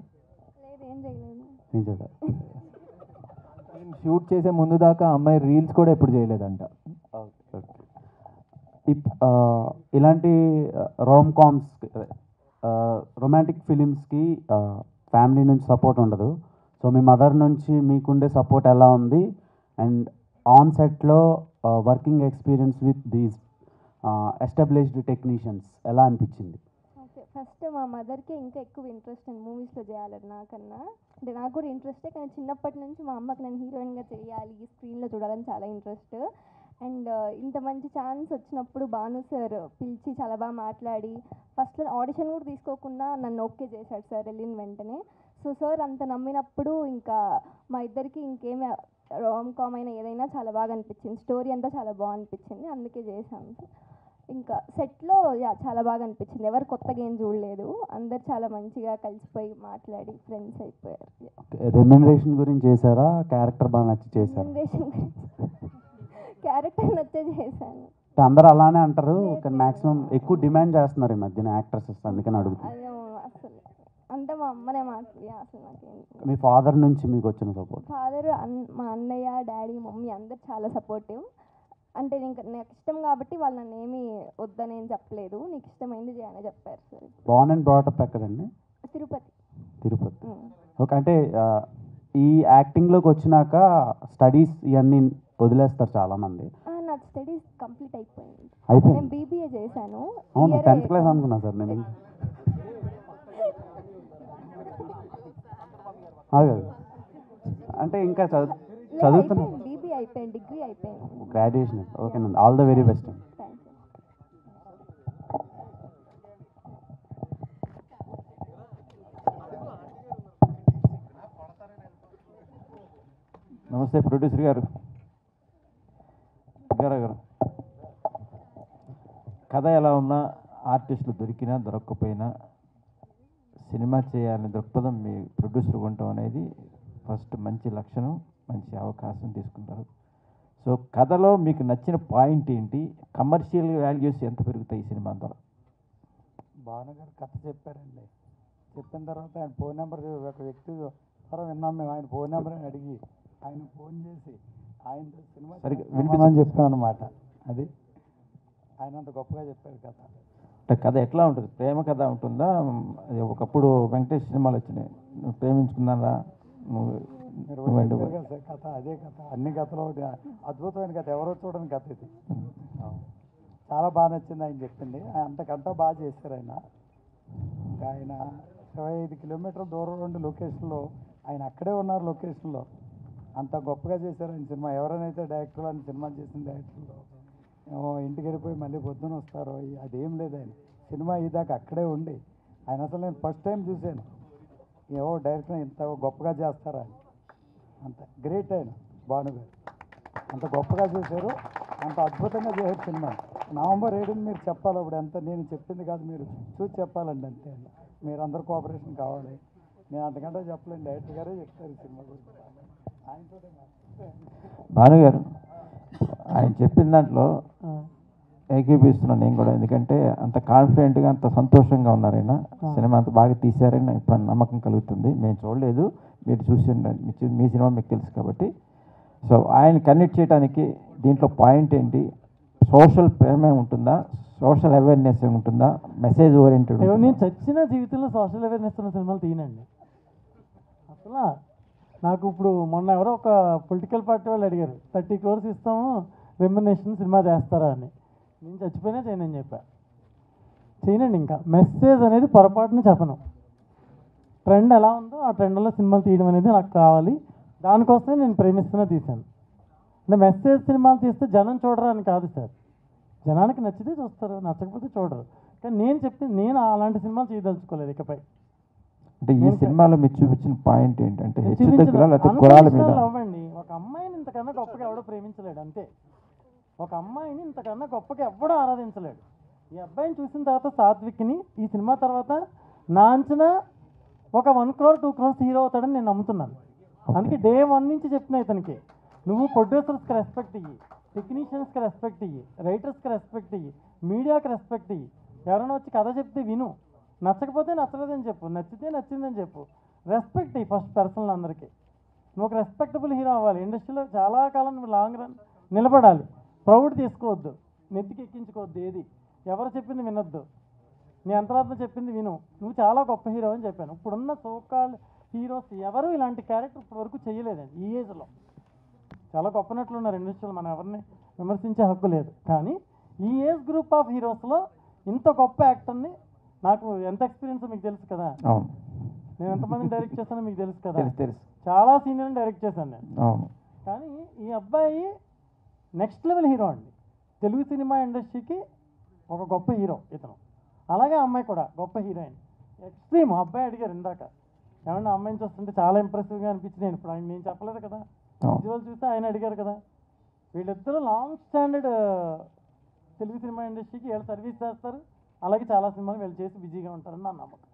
లేదు, ఏం చేయలేదు. ఏం చేశారు? షూట్ చేసే ముందు దాకా అమ్మాయి రీల్స్ కూడా ఎప్పుడు చేయలేదంట. ఇలాంటి రోమ్ కామ్స్, రొమాంటిక్ ఫిలిమ్స్కి ఫ్యామిలీ నుంచి సపోర్ట్ ఉండదు. సో మీ మదర్ నుంచి మీకుండే సపోర్ట్ ఎలా ఉంది? అండ్ ఆన్ సెట్లో working experience with these established technicians ఎలా అనిపించింది? ఓకే, ఫస్ట్ మా మదర్కి ఇంకా ఎక్కువ ఇంట్రెస్ట్ అండి మూవీస్లో చేయాలని నాకన్నా. అంటే నాకు కూడా ఇంట్రెస్టే, కానీ చిన్నప్పటి నుంచి మా అమ్మకి నేను హీరోయిన్గా చేయాలి, స్క్రీన్లో చూడాలని చాలా ఇంట్రెస్ట్. అండ్ ఇంత మంచి ఛాన్స్ వచ్చినప్పుడు భాను సార్ పిలిచి చాలా బాగా మాట్లాడి ఫస్ట్లో ఆడిషన్ కూడా తీసుకోకుండా నన్ను ఓకే చేశాడు సార్ వెళ్ళిన వెంటనే. సో సార్ అంత నమ్మినప్పుడు ఇంకా మా ఇద్దరికి ఇంకేమి రామ్ కామ్ అయినా ఏదైనా చాలా బాగా అనిపించింది, స్టోరీ అంతా చాలా బాగా అనిపించింది, అందుకే చేశాను. ఇంకా సెట్లో చాలా బాగా అనిపించింది, ఎవరు కొత్తగా ఏం చూడలేదు, అందరు చాలా మంచిగా కలిసిపోయి మాట్లాడి ఫ్రెండ్స్ అయిపోయారు. రెమ్యునరేషన్ గురించి చేశారా, క్యారెక్టర్ బాగా నచ్చి చేశారా? క్యారెక్టర్ నచ్చే చేశాను. అందరూ అలానే అంటారు, కానీ మ్యాక్సిమం ఎక్కువ డిమాండ్ చేస్తున్నారు ఈ మధ్యన యాక్ట్రెసెస్, అందుకని అడుగుతాను. అసలు అంతా మా అమ్మనే మాట్లాడి, అసలు నాకేం. మీ ఫాదర్ నుంచి మీకు వచ్చిన సపోర్ట్? ఫాదర్, మా అన్నయ్య, డాడీ, మమ్మీ అందరు చాలా సపోర్టివ్. అంటే నాకు ఇష్టం కాబట్టి వాళ్ళు నన్ను ఏమీ వద్దని ఏం చెప్పలేదు, నీకు ఇష్టమైంది చేయని చెప్పారు సార్. బార్న్ అండ్ బ్రాటప్ ఎక్కడండి? తిరుపతి. తిరుపతి. ఓకే, అంటే ఈ యాక్టింగ్లోకి వచ్చినాక స్టడీస్ ఇవన్నీ వదిలేస్తారు చాలామంది. నా స్టడీస్ కంప్లీట్ అయిపోయింది, నేను బీబీఏ చేశాను. అవును, 10th క్లాస్ అనుకున్నా సార్ నేను. అంటే ఇంకా చదువుతున్నా. బీబీఏ అయిపోయింది, డిగ్రీ అయిపోయింది, గ్రాడ్యుయేషన్. ఓకేనండి, ఆల్ ద వెరీ బెస్ట్ అండి. నమస్తే ప్రొడ్యూసర్ గారు. గారు కథ ఎలా ఉన్నా, ఆర్టిస్టులు దొరికినా దొరక్కపోయినా సినిమా చేయాలని దృక్పథం మీ ప్రొడ్యూసర్ ఉండటం అనేది ఫస్ట్ మంచి లక్షణం, మంచి అవకాశం తీసుకుంటారు. సో కథలో మీకు నచ్చిన పాయింట్ ఏంటి? కమర్షియల్ వాల్యూస్ ఎంత పెరుగుతాయి ఈ సినిమా ద్వారా? భాను గారు కథ చెప్పారండి. చెప్పిన తర్వాత ఆయన ఫోన్ నెంబర్ ఒక వ్యక్తి ద్వారా విన్నాం మేము. ఆయన ఫోన్ నెంబర్ అని అడిగి ఆయన ఫోన్ చేసి ఆయనతో సినిమా వినిపించమని చెప్పాం అనమాట. అది ఆయన అంత గొప్పగా చెప్పారు కథ. అంటే కథ ఎట్లా ఉంటుంది? ప్రేమ కథ ఉంటుందా? అది ఒకప్పుడు వెంకటేష్ సినిమాలు వచ్చినాయి, నువ్వు ప్రేమించుకున్నారా, కథ అదే కథ. అన్ని కథలు అద్భుతమైన కథ, ఎవరో చూడని కథ ఇది. చాలా బాగా నచ్చింది ఆయన చెప్పింది. అంతకంటే బాగా చేశారు ఆయన. ఇంకా ఆయన 25 కిలోమీటర్ల దూరం నుండి లొకేషన్లో ఆయన అక్కడే ఉన్నారు. లొకేషన్లో అంత గొప్పగా చేశారు ఆయన సినిమా. ఎవరైనా డైరెక్టర్లు అని సినిమా చేసిన డైరెక్టర్లు ఇంటికి వెళ్ళిపోయి మళ్ళీ పొద్దున వస్తారో అదేం లేదు. ఆయన సినిమా ఇదాకా అక్కడే ఉండి ఆయన అసలు నేను ఫస్ట్ టైం చూశాను. ఏవో డైరెక్టర్ ఇంత గొప్పగా చేస్తారా అని. అంత గ్రేట్ ఆయన భాను గారు. అంత గొప్పగా చేశారు, అంత అద్భుతంగా చేశారు సినిమా. నవంబర్ 7 మీరు చెప్పాలి. అప్పుడు ఎంత నేను చెప్పింది కాదు, మీరు చూసి చెప్పాలండి. అంతే మీరు అందరు కోఆపరేషన్ కావాలి. నేను అంతకంటే చెప్పలేను, డైరెక్టర్ గారే చెప్తారు సినిమా గురించి. ఆయనతో భాను గారు ఆయన చెప్పిన దాంట్లో ఏకీపిస్తున్నాను నేను కూడా. ఎందుకంటే అంత కాన్ఫిడెంట్గా, అంత సంతోషంగా ఉన్నారు ఆయన. సినిమా అంత బాగా తీశారని నాకు ఇప్పుడు నమ్మకం కలుగుతుంది. మేము చూడలేదు, మీరు చూసి మీ సినిమా మీకు తెలుసు కాబట్టి. సో ఆయన కనెక్ట్ చేయడానికి దీంట్లో పాయింట్ ఏంటి? సోషల్ ప్రేమ ఉంటుందా, సోషల్ అవేర్నెస్ ఉంటుందా, మెసేజ్ ఓరియంటెడ్? నేను చచ్చిన జీవితంలో సోషల్ అవేర్నెస్ ఉన్న సినిమాలు తీయనండి అసలు. నాకు ఇప్పుడు మొన్న ఎవరో ఒక పొలిటికల్ పార్టీ వాళ్ళు అడిగారు, 30 crores ఇస్తాము రెమ్యునరేషన్ సినిమా చేస్తారా అని. నేను చచ్చిపోయినా చేయనని చెప్పా. చేయనండి. ఇంకా మెసేజ్ అనేది పొరపాటున చెప్పను. ట్రెండ్ ఎలా ఉందో ఆ ట్రెండ్లో సినిమాలు తీయడం అనేది నాకు కావాలి. దానికోసమే నేను ప్రేమిస్తున్నా తీశాను. అంటే మెసేజ్ సినిమాలు తీస్తే జనం చూడరు అని కాదు సార్. జనానికి నచ్చితే చూస్తారు, నచ్చకపోతే చూడరు. కానీ నేను అలాంటి సినిమాలు చేయదలుచుకోలేదు ఇకపై. అంటే ఈ సినిమాలో మీరు చూపించిన పాయింట్ ఏంటంటే కులాల మీద అవ్వండి. ఒక అమ్మాయిని ఇంతకన్నా గొప్పగా ఎవడో ప్రేమించలేడు. అంతే. ఒక అమ్మాయిని ఇంతకన్నా గొప్పగా ఎవడో ఆరాధించలేడు. ఈ అబ్బాయిని చూసిన తర్వాత సాత్విక్ని ఈ సినిమా తర్వాత నా అంచనా ఒక 1 crore 2 crores హీరో అవుతాడని నేను నమ్ముతున్నాను. అందుకే Day 1 నుంచి చెప్పిన ఇతనికి, నువ్వు ప్రొడ్యూసర్స్కి రెస్పెక్ట్ ఇయ్యి, టెక్నీషియన్స్కి రెస్పెక్ట్ ఇయ్యి, రైటర్స్కి రెస్పెక్ట్ ఇయ్యి, మీడియాకి రెస్పెక్ట్ ఇయ్యి. ఎవరైనా వచ్చి కథ చెప్తే విను, నచ్చకపోతే నచ్చలేదని చెప్పు, నచ్చితే నచ్చిందని చెప్పు. రెస్పెక్ట్ ఇయ్యి ఫస్ట్ పర్సనల్ అందరికీ. నువ్వు ఒక రెస్పెక్టబుల్ హీరో అవ్వాలి. ఇండస్ట్రీలో చాలా కాలం నువ్వు లాంగ్ రన్ నిలబడాలి. ప్రౌడ్ తీసుకోవద్దు, నెత్తికి ఎక్కించుకోవద్దు. ఏది ఎవరు చెప్పింది వినొద్దు, నీ అంతరాత్మ చెప్పింది విను. నువ్వు చాలా గొప్ప హీరో అని చెప్పాను. ఇప్పుడున్న సోకాల్డ్ హీరోస్ ఎవరు ఇలాంటి క్యారెక్టర్ ఇప్పటివరకు చేయలేదండి. ఈ ఏజ్లో చాలా గొప్ప నటులు ఉన్నారు ఇండస్ట్రీలో, మనం ఎవరిని విమర్శించే హక్కు లేదు. కానీ ఈ ఏజ్ గ్రూప్ ఆఫ్ హీరోస్లో ఇంత గొప్ప యాక్టర్ని, నాకు ఎంత ఎక్స్పీరియన్స్ మీకు తెలుసు కదా, నేను ఎంతమందిని డైరెక్ట్ చేశానో మీకు తెలుసు కదా, చాలా సీనియర్ని డైరెక్ట్ చేశాను నేను. కానీ ఈ అబ్బాయి నెక్స్ట్ లెవెల్ హీరో అండి. తెలుగు సినిమా ఇండస్ట్రీకి ఒక గొప్ప హీరో ఇతను. అలాగే అమ్మాయి కూడా గొప్ప హీరోయిన్. ఎక్స్ట్రీమ్. అబ్బాయి అడిగారు ఇందాక, ఏమన్నా అమ్మాయిని చూస్తుంటే చాలా ఇంప్రెసివ్గా అనిపించింది. నేను ఇప్పుడు నేను చెప్పలేదు కదా, విజువల్ చూస్తే ఆయన అడిగారు కదా. వీళ్ళిద్దరూ లాంగ్ స్టాండర్డ్ తెలుగు సినిమా ఇండస్ట్రీకి వీళ్ళు సర్వీస్ చేస్తారు. అలాగే చాలా సినిమాలు వీళ్ళు చేసి బిజీగా ఉంటారని నా నమ్మకం.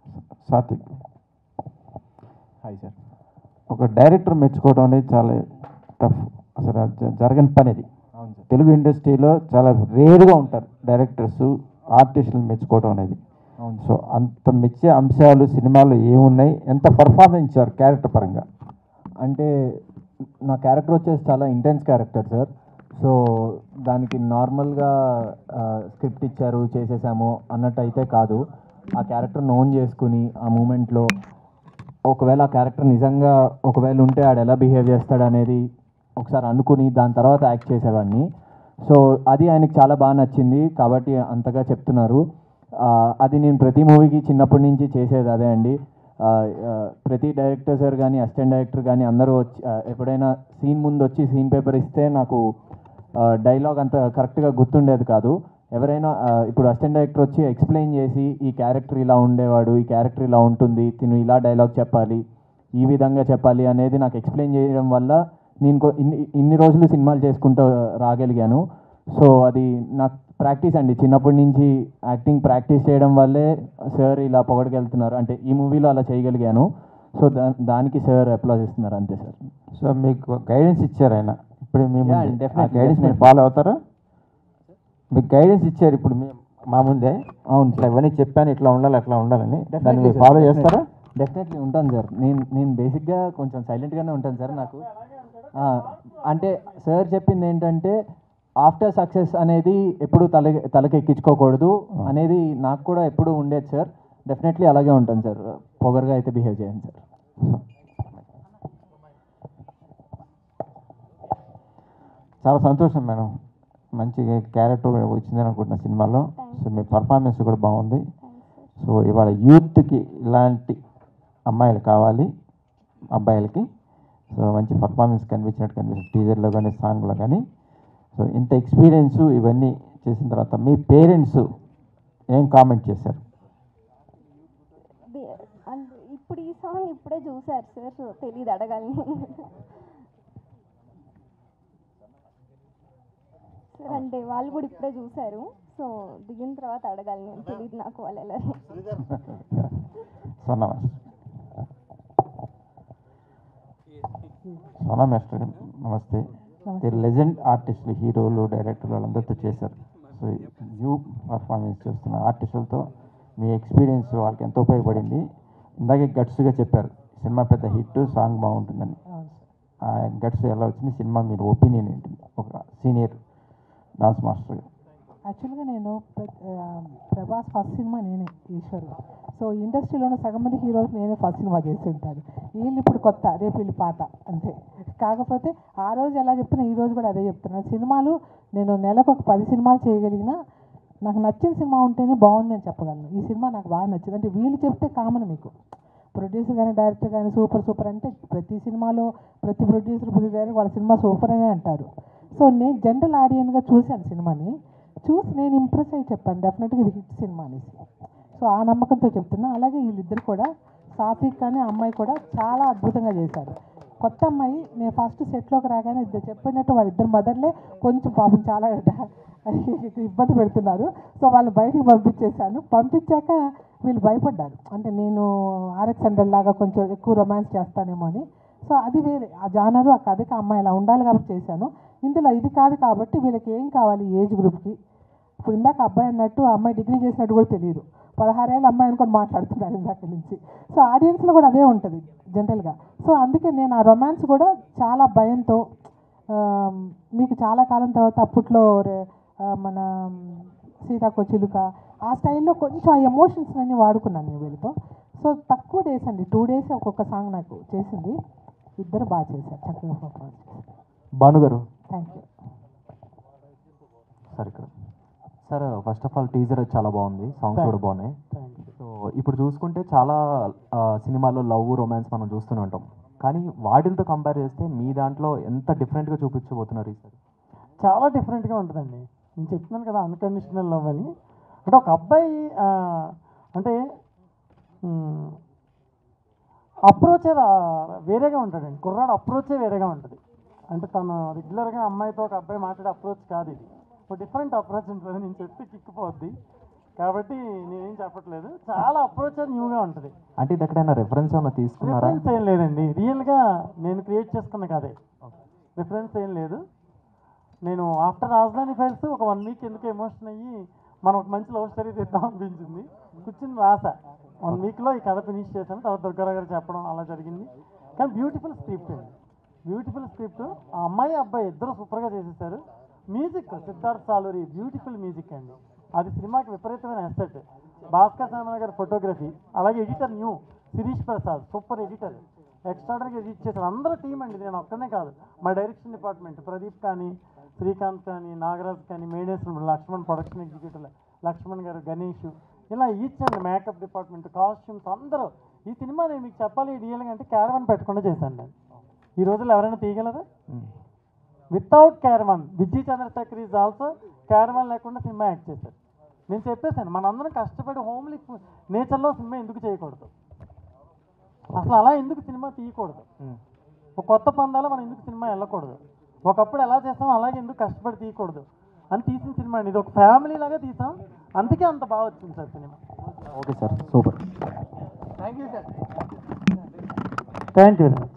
Sathvik, hi sir. ఒక డైరెక్టర్ మెచ్చుకోవడం అనేది చాలా టఫ్, అసలు జరగని పని అది. తెలుగు ఇండస్ట్రీలో చాలా రేరుగా ఉంటారు డైరెక్టర్స్, ఆర్టిస్టులు మెచ్చుకోవడం అనేది. సో అంత మెచ్చే అంశాలు సినిమాలో ఏమున్నాయి, ఎంత పర్ఫార్మెన్స్ ఇచ్చారు క్యారెక్టర్ పరంగా? అంటే నా క్యారెక్టర్ వచ్చేసి చాలా ఇంటెన్స్ క్యారెక్టర్ సార్. సో దానికి నార్మల్గా స్క్రిప్ట్ ఇచ్చారు చేసేసాము అన్నట్టు అయితే కాదు. ఆ క్యారెక్టర్ నోన్ చేసుకుని ఆ మూమెంట్లో ఒకవేళ ఆ క్యారెక్టర్ నిజంగా ఒకవేళ ఉంటే ఆడు ఎలా బిహేవ్ చేస్తాడు అనేది ఒకసారి అనుకుని దాని తర్వాత యాక్ట్ చేసేవాడిని. సో అది ఆయనకి చాలా బాగా నచ్చింది కాబట్టి అంతగా చెప్తున్నారు. అది నేను ప్రతి మూవీకి చిన్నప్పటి నుంచి చేసేది అదే అండి. ప్రతి డైరెక్టర్ సార్ కానీ అసిస్టెంట్ డైరెక్టర్ కానీ అందరూ వచ్చి ఎప్పుడైనా సీన్ ముందు వచ్చి సీన్ పేపర్ ఇస్తే నాకు డైలాగ్ అంత కరెక్ట్గా గుర్తుండేది కాదు. ఎవరైనా ఇప్పుడు అసిస్టెంట్ డైరెక్టర్ వచ్చి ఎక్స్ప్లెయిన్ చేసి ఈ క్యారెక్టర్ ఇలా ఉండేవాడు, ఈ క్యారెక్టర్ ఇలా ఉంటుంది, తిను ఇలా డైలాగ్ చెప్పాలి, ఈ విధంగా చెప్పాలి అనేది నాకు ఎక్స్ప్లెయిన్ చేయడం వల్ల నేను ఇన్ని రోజులు సినిమాలు చేసుకుంటూ రాగలిగాను. సో అది నాకు ప్రాక్టీస్ అండి. చిన్నప్పటి నుంచి యాక్టింగ్ ప్రాక్టీస్ చేయడం వల్లే సార్ ఇలా పొగడగలుగుతున్నారు. అంటే ఈ మూవీలో అలా చేయగలిగాను. సో దానికి సార్ అప్లాజ్ ఇస్తున్నారు అంతే సార్. సో మీకు గైడెన్స్ ఇచ్చారు ఆయన ఇప్పుడు మీ Yeah, ముందే. ఆ definitely, గైడెన్స్ మీరు definitely. ఫాలో అవుతారా? మీకు గైడెన్స్ ఇచ్చారు ఇప్పుడు మా ముందే. అవును ఇట్లా ఇవన్నీ చెప్పాను, ఇట్లా ఉండాలి అట్లా ఉండాలని. దాన్ని Definitely, మీరు sir. ఫాలో చేస్తారా? డెఫినెట్లీ ఉంటాను సార్. నేను బేసిక్గా కొంచెం సైలెంట్గానే ఉంటాను సార్. నాకు అంటే సార్ చెప్పింది ఏంటంటే ఆఫ్టర్ సక్సెస్ అనేది ఎప్పుడు తలకి ఎక్కించుకోకూడదు అనేది నాకు కూడా ఎప్పుడు ఉండేది సార్. డెఫినెట్లీ అలాగే ఉంటాను సార్. పొగరుగా అయితే బిహేవ్ చేయండి సార్. చాలా సంతోషం మేడం, మంచి క్యారెక్టర్ వచ్చిందని అనుకుంటున్నా సినిమాలో. సో మీ పర్ఫార్మెన్స్ కూడా బాగుంది. సో ఇవాళ యూత్కి ఇలాంటి అమ్మాయిలు కావాలి, అబ్బాయిలకి. సో మంచి పర్ఫార్మెన్స్ కనిపించినట్టు టీజర్లో కానీ సాంగ్లో కానీ. సో ఇంత ఎక్స్పీరియన్స్ ఇవన్నీ చేసిన తర్వాత మీ పేరెంట్స్ ఏం కామెంట్ చేశారు? ఇప్పుడు ఈ సాంగ్ ఇప్పుడే చూసారు సార్, సో తెలియదు అడగాలి సార్. అంటే వాళ్ళు కూడా ఇప్పుడే చూసారు, సో దిగిన తర్వాత అడగాలి నేను, తెలియదు నాకు వాళ్ళు ఎలా. సోనా మాస్టర్ నమస్తే. లెజెండ్ ఆర్టిస్టులు, హీరోలు, డైరెక్టర్లు వాళ్ళందరితో చేశారు. సో న్యూ పర్ఫార్మెన్స్ చేస్తున్న ఆర్టిస్టులతో మీ ఎక్స్పీరియన్స్ వాళ్ళకి ఎంతో ఉపయోగపడింది. ఇందాకే గట్స్గా చెప్పారు సినిమా పెద్ద హిట్, సాంగ్ బాగుంటుందని. ఆ గట్స్ ఎలా వచ్చింది సినిమా, మీరు ఒపీనియన్ ఏంటి ఒక సీనియర్ డాన్స్ మాస్టర్? యాక్చువల్గా నేను ప్రభాస్ ఫస్ట్ సినిమా నేనే ఈశ్వరు. సో ఇండస్ట్రీలోనే సగం మంది హీరోలకు నేనే ఫస్ట్ సినిమా చేసి ఉంటాను. వీళ్ళు ఇప్పుడు కొత్త, రేపు వీళ్ళు పాత అంతే. కాకపోతే ఆ రోజు ఎలా చెప్తున్నా ఈ రోజు కూడా అదే చెప్తున్నాను. సినిమాలు నేను నెలకు ఒక 10 సినిమాలు చేయగలిగినా నాకు నచ్చిన సినిమా ఉంటేనే బాగుంది అని చెప్పగలను. ఈ సినిమా నాకు బాగా నచ్చింది అంటే వీళ్ళు చెప్తే కామన్, మీకు ప్రొడ్యూసర్ కానీ డైరెక్టర్ కానీ సూపర్ అంటే ప్రతి సినిమాలో ప్రతి ప్రొడ్యూసర్ ప్రతి డైరెక్టర్ వాళ్ళ సినిమా సూపర్ అనే అంటారు. సో నేను జనరల్ ఆడియన్గా చూశాను సినిమాని, చూసి నేను ఇంప్రెస్ అయ్యి చెప్పాను డెఫినెట్గా ఇది హిట్ సినిమా అనేసి. సో ఆ నమ్మకంతో చెప్తున్నా. అలాగే వీళ్ళిద్దరు కూడా, సాత్విక్ కానీ అమ్మాయి కూడా చాలా అద్భుతంగా చేశారు. కొత్త అమ్మాయి నేను ఫస్ట్ సెట్లోకి రాగానే ఇద్దరు చెప్పినట్టు వాళ్ళిద్దరు మదర్లే కొంచెం పాపం చాలా ఇబ్బంది పెడుతున్నారు. సో వాళ్ళు బయటికి పంపించేశాను. పంపించాక వీళ్ళు భయపడ్డారు, అంటే నేను RX100 లాగా కొంచెం ఎక్కువ రొమాన్స్ చేస్తానేమో అని. సో అది వేరే, ఆ జానరు ఆ కథకి అమ్మాయి అలా ఉండాలి కాబట్టి చేశాను. ఇందులో ఇది కాదు కాబట్టి వీళ్ళకి ఏం కావాలి ఏజ్ గ్రూప్కి. ఇప్పుడు ఇందాక అబ్బాయి అన్నట్టు ఆ అమ్మాయి డిగ్రీ చేసినట్టు కూడా తెలియదు, 16 ఏళ్ళ అమ్మాయి అనుకొని మాట్లాడుతున్నాడు ఇందాక నుంచి. సో ఆడియన్స్లో కూడా అదే ఉంటుంది జనరల్గా. సో అందుకే నేను ఆ రొమాన్స్ కూడా చాలా భయంతో, మీకు చాలా కాలం తర్వాత అప్పట్లో మన సీతాకో చిలుక ఆ స్టైల్లో కొంచెం ఆ ఎమోషన్స్ అన్నీ వాడుకున్నాను నేను వీళ్ళతో. సో తక్కువ డేస్ అండి, 2 డేస్ ఒక్కొక్క సాంగ్ నాకు చేసింది. ఇద్దరు బాగా చేశారు, చక్కగా పర్ఫార్మెన్స్ చేశారు. భానుగారు థ్యాంక్ యూ సార్. ఇక్కడ sir first of all teaser చాలా బాగుంది, సాంగ్స్ కూడా బాగున్నాయి. సో ఇప్పుడు చూసుకుంటే చాలా సినిమాల్లో లవ్, రొమాన్స్ మనం చూస్తూనే ఉంటాం, కానీ వాటితో కంపేర్ చేస్తే మీ దాంట్లో ఎంత డిఫరెంట్గా చూపించబోతున్నారు ఈసారి? చాలా డిఫరెంట్గా ఉంటుందండి. నేను చెప్తున్నాను కదా అన్కండిషనల్ లవ్ అని. అంటే ఒక అబ్బాయి అంటే అప్రోచే వేరేగా ఉంటాడండి. కుర్రాడు అప్రోచే వేరేగా ఉంటుంది. అంటే తను రెగ్యులర్గా అమ్మాయితో ఒక అబ్బాయి మాట్లాడే అప్రోచ్ కాదు ఇది, ఒక డిఫరెంట్ అప్రోచ్ ఉంటుంది. నేను చెప్తే చిక్కిపోద్ది కాబట్టి నేనేం చెప్పట్లేదు. చాలా అప్రోచ్ న్యూగా ఉంటుంది. అంటే ఇది ఎక్కడైనా రెఫరెన్స్ ఏమైనా తీసుకున్నారా? రిఫరెన్స్ ఏం లేదండి, రియల్గా నేను క్రియేట్ చేసుకున్న కదే. రిఫరెన్స్ ఏం లేదు. నేను ఆఫ్టర్ రాజధాని ఫైల్స్ ఒక 1 వీక్ ఎందుకు ఎమోషన్ అయ్యి మనం ఒక మంచి లవ్ స్టోరీ తీద్దాం అనిపించింది. కూర్చుని రాసా, 1 వీక్లో ఈ కథ ఫినిష్ చేశాను. తర్వాత దుర్గారావు గారు చెప్పడం అలా జరిగింది. కానీ బ్యూటిఫుల్ స్క్రిప్ట్ అండి, బ్యూటిఫుల్ స్క్రిప్ట్. ఆ అమ్మాయి అబ్బాయి ఇద్దరు సూపర్గా చేసేసారు. Music Siddharth Saluri, beautiful music అండి. అది సినిమాకి విపరీతమైన అసెట్. భాస్కర్ సామన గారి ఫోటోగ్రఫీ, అలాగే ఎడిటర్ న్యూ శిరీష్ ప్రసాద్, సూపర్ ఎడిటర్, ఎక్స్ట్రాడనరీగా ఎడిట్ చేశారు. అందరూ టీం అండి, నేను ఒక్కనే కాదు. మా డైరెక్షన్ డిపార్ట్మెంట్ ప్రదీప్ కానీ, శ్రీకాంత్ కానీ, నాగరాజ్ కానీ, మేడేశ్వరం, లక్ష్మణ్ ప్రొడక్షన్ ఎగ్జిక్యూటివ్ లక్ష్మణ్ గారు, గణేష్, ఇలా each and makeup department, costumes అందరూ. ఈ సినిమా నేను మీకు చెప్పాలి రియల్గా అంటే క్యారవాన్ పెట్టకుండా చేశాను నేను. ఈ రోజుల్లో ఎవరైనా తీయగలరా? Without caravan. Vijay Chandrasekhar is also caravan లేకుండా సినిమా యాక్ట్ చేశారు. నేను చెప్పేశాను, మనందరం కష్టపడి హోమ్లీ నేచర్లో సినిమా ఎందుకు చేయకూడదు, అసలు అలా ఎందుకు సినిమా తీయకూడదు, ఒక కొత్త పందాలో మనం ఎందుకు సినిమా వెళ్ళకూడదు, ఒకప్పుడు ఎలా చేస్తామో అలాగే ఎందుకు కష్టపడి తీయకూడదు. అని తీసిన సినిమా అండి. ఇది ఒక ఫ్యామిలీ లాగా తీసాం, అందుకే అంత బాగా వచ్చింది sir cinema. Okay sir, super. Thank you sir. Thank you very much.